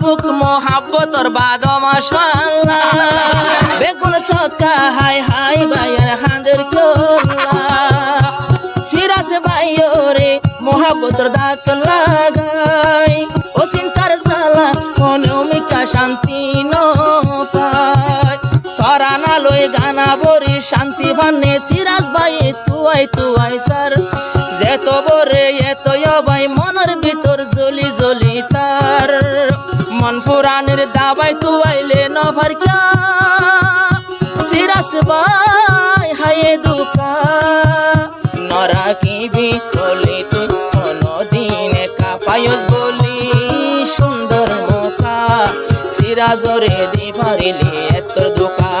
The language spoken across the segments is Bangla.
বুক মোহাব্বতর বাদমাশাল্লা বেগুন সক্কা হাই হাই বাইয়ার হাঁদের কোল্লা সিরাজ বাইরে মোহাব্বতর দাঁত লাগাই ও চিন্তার জ্বালা অনিয়মিকা শান্তি ন পায় তরানা লই গানা বরি শান্তি ভান্নে সিরাজ ভাই তুয়াই সার যেত বরে এত ভাই মনের ভিতর জলি জলি তার মন ফুরানের দাবাই তুয়াইলে নভার কা সিরাজ ভাই হায়ে দুকা নরা কিবি বলি তুই কোনদিন কাফায়স বলি সুন্দর মুখা সিরাজরে দি ফারিলি এত দুকা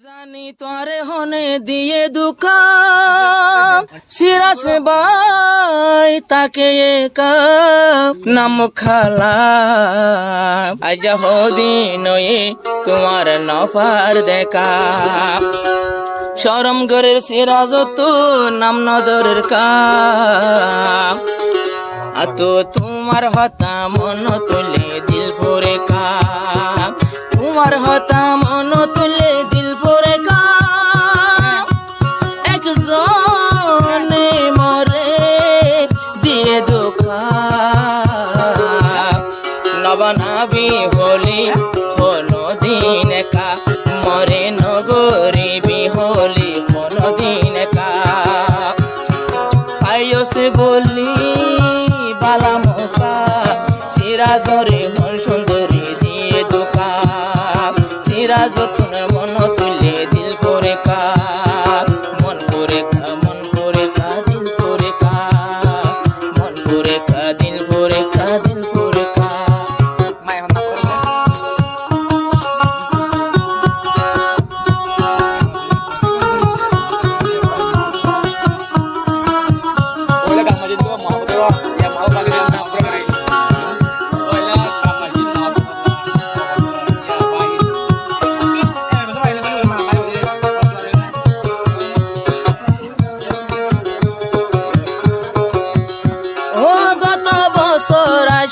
জানি তোরে হনে দিয়ে দুকা সিরাজ ভাই তাকে একা নাম খালা আজ হদিন তোমার নফার দেখা শরম গরের সিরাজ তো নাম নদরের কাম আতো তোমার হতা মন তুলে দিল ভরে কাম তোমার হতা মন তুলে দিল ভরে কাম একজনে মরে দিয়ে ধোঁকা নবনাবি হলি কোনদিন কা মরে নগরিবি হলি কোনদিন কা ফায়স বলি বালা মোকা সিরাজরে মন সুন্দরী দিয়ে দোকা সিরাজ তুন মন তুলে দিল করে কা মন করে কা মন করে কা দিল করে কা মন করে কা দিল করে কা দিল করে কা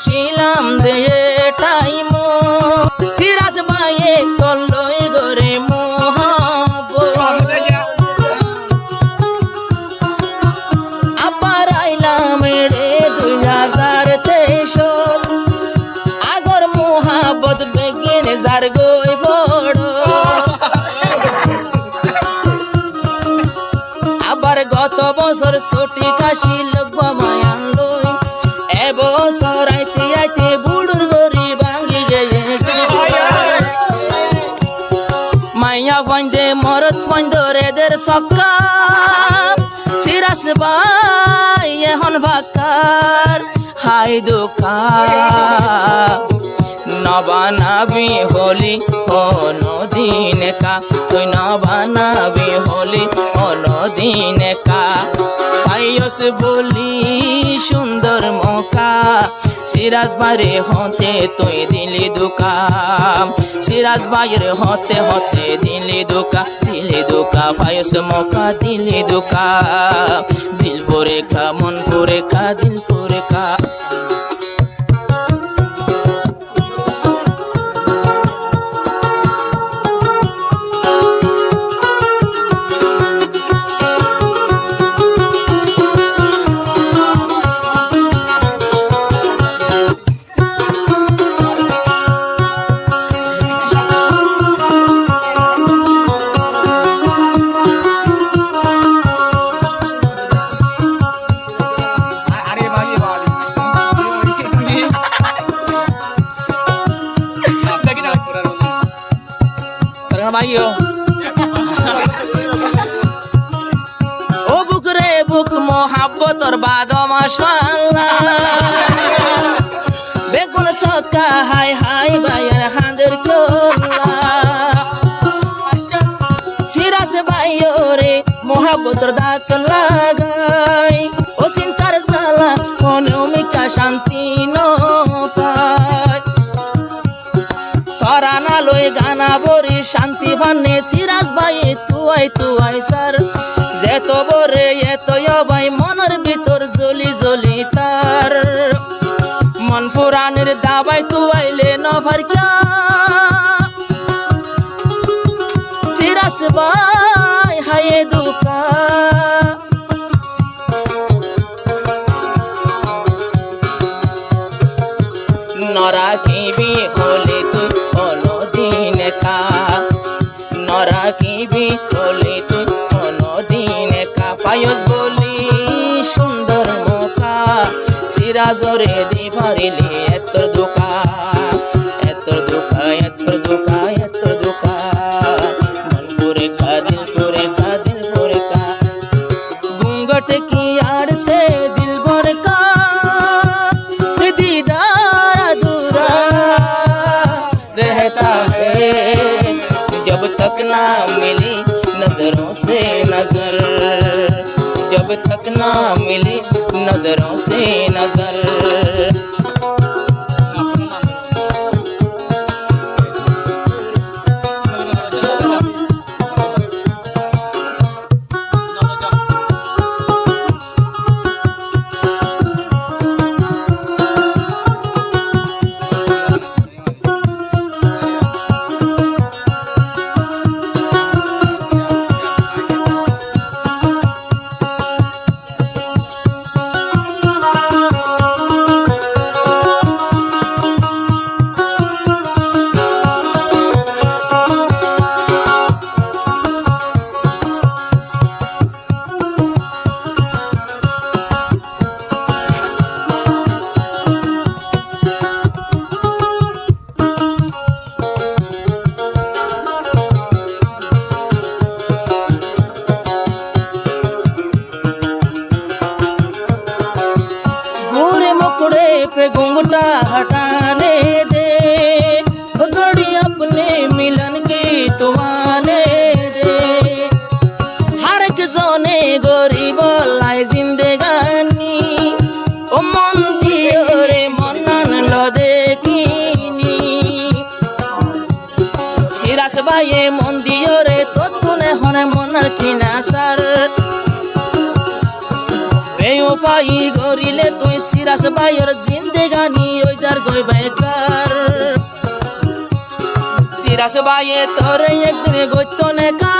শিলাম দে টাইম সিরাজ ভাইয়ে কলই গরে মোহাব্বত আবার আইলাম রে 2023 আগর মোহাব্বত বেগিন যার গই বড় আবার গত বছর ছুটি কাশি লগবা মায়ান লই এবছর আইতে আইতে বুড়ুর গরি ভাঙ্গি গেয়ে মাইয়া ফাইন্দে মরত ফাইন্দ রেদের সক্কা সিরাজ ভাই এখন ভাকার হাই দোকা নবানাবি হলি কোনদিন কা তুই নবানাবি হলি কোনদিন কা পাইয়স বলি সুন্দর মোকা সিরাজ ভাইরে হতে তুই দিলি দুকা সিরাজ ভাইয়ের হতে হতে দিলি দুকা পাইয়স মোকা দিলি দুকা দিল ভরে খা মন ভরে খা দিল ভরে খা ভাইও ও বুক রে বুক মোহাব্বতর বাদমাশাল্লা বেগুন সক্কা হাই হাই বাইয়ার হাঁদের কোল্লা সিরাজ বাইরে মোহাব্বতর দাঁত লাগাই ও চিন্তার জ্বালা অনিয়মিকা শান্তি ন পায় তরানা লই গানা বরি শান্তি ভান্নে সিরাজ ভাই তুয়াই সার যেত বরে এত ভাই মনের ভিতর জলি জলি তার মন ফুরানের দাবাই তুয়াইলে নফারকা সিরাজ ভাই হায়ে দুকা নরাকিবি হলে তুই কোনদিন কা নরাকিবি হলে তুই কোনদিন কা ফায়জ বলি সুন্দর মুখা সিরাজরে দি ফারিলি এতর দুকা এতর দুকা এতর দুকা এতর দুকা মন পুরে কা দিল পুরে কা দিল পুরে কা ঘুंघट की आड़ से दिल भर का दीदार अधूरा रहता है जब तक ना मिली नजरों से नजर जब तक ना मिली नजरों से नजर पे घूंघटा हटाने दे घड़ी अपने मिलन की तुमाने दे हर किसने गरीब लाई जिंदगानी ओ मन दियो रे मनन लो देखिनी सिराज भाई मन दियो रे तो तूने हने मन की नासर बेवफाई गरिले तुई सिराज भाईर जिंदगानी ओइजार गई बेकार सिराज भाई तोर एक दिन गइतो ने का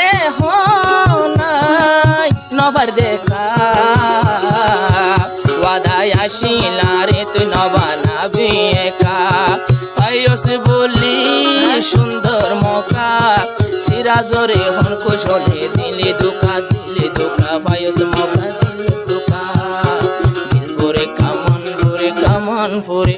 ए हो नाई नबर देखा वादा याशिला रे तु नबाना बिएका फायस बोली सुंदर मौका सिराजरे हन कुशले दिले दुका फायस मौका दिल दुका दिल भरे कामन भरे